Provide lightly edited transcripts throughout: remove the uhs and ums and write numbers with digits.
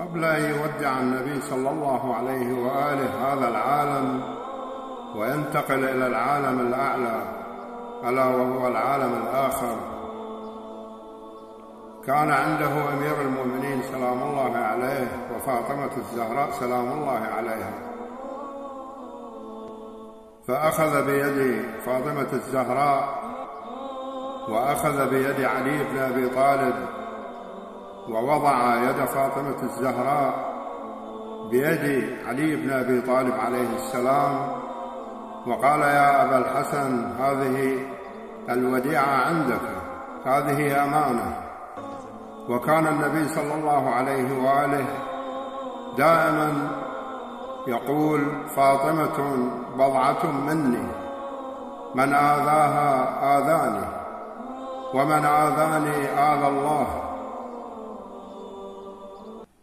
قبل أن يودع النبي صلى الله عليه وآله هذا العالم وينتقل إلى العالم الأعلى ألا وهو العالم الآخر، كان عنده أمير المؤمنين سلام الله عليه وفاطمة الزهراء سلام الله عليها، فأخذ بيد فاطمة الزهراء وأخذ بيد علي بن أبي طالب، ووضع يد فاطمة الزهراء بيد علي بن أبي طالب عليه السلام، وقال: يا أبا الحسن، هذه الوديعة عندك، هذه أمانة. وكان النبي صلى الله عليه وآله دائما يقول: فاطمة بضعة مني، من آذاها آذاني، ومن آذاني آذى الله،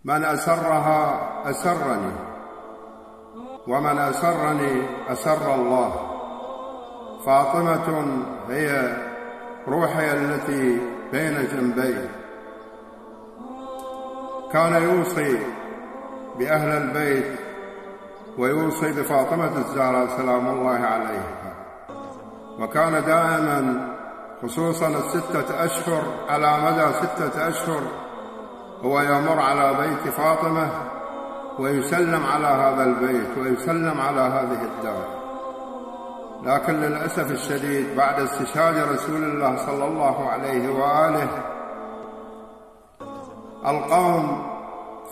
من أسرها أسرني، ومن أسرني أسر الله. فاطمة هي روحي التي بين جنبي. كان يوصي بأهل البيت ويوصي بفاطمة الزهراء سلام الله عليها، وكان دائما خصوصا الستة أشهر، على مدى 6 أشهر هو يمر على بيت فاطمة ويسلم على هذا البيت ويسلم على هذه الدار. لكن للأسف الشديد بعد استشهاد رسول الله صلى الله عليه وآله القوم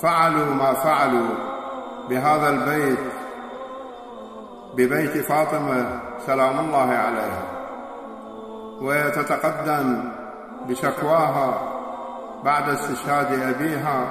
فعلوا ما فعلوا بهذا البيت، ببيت فاطمة سلام الله عليها، وتتقدم بشكواها بعد استشهاد أبيها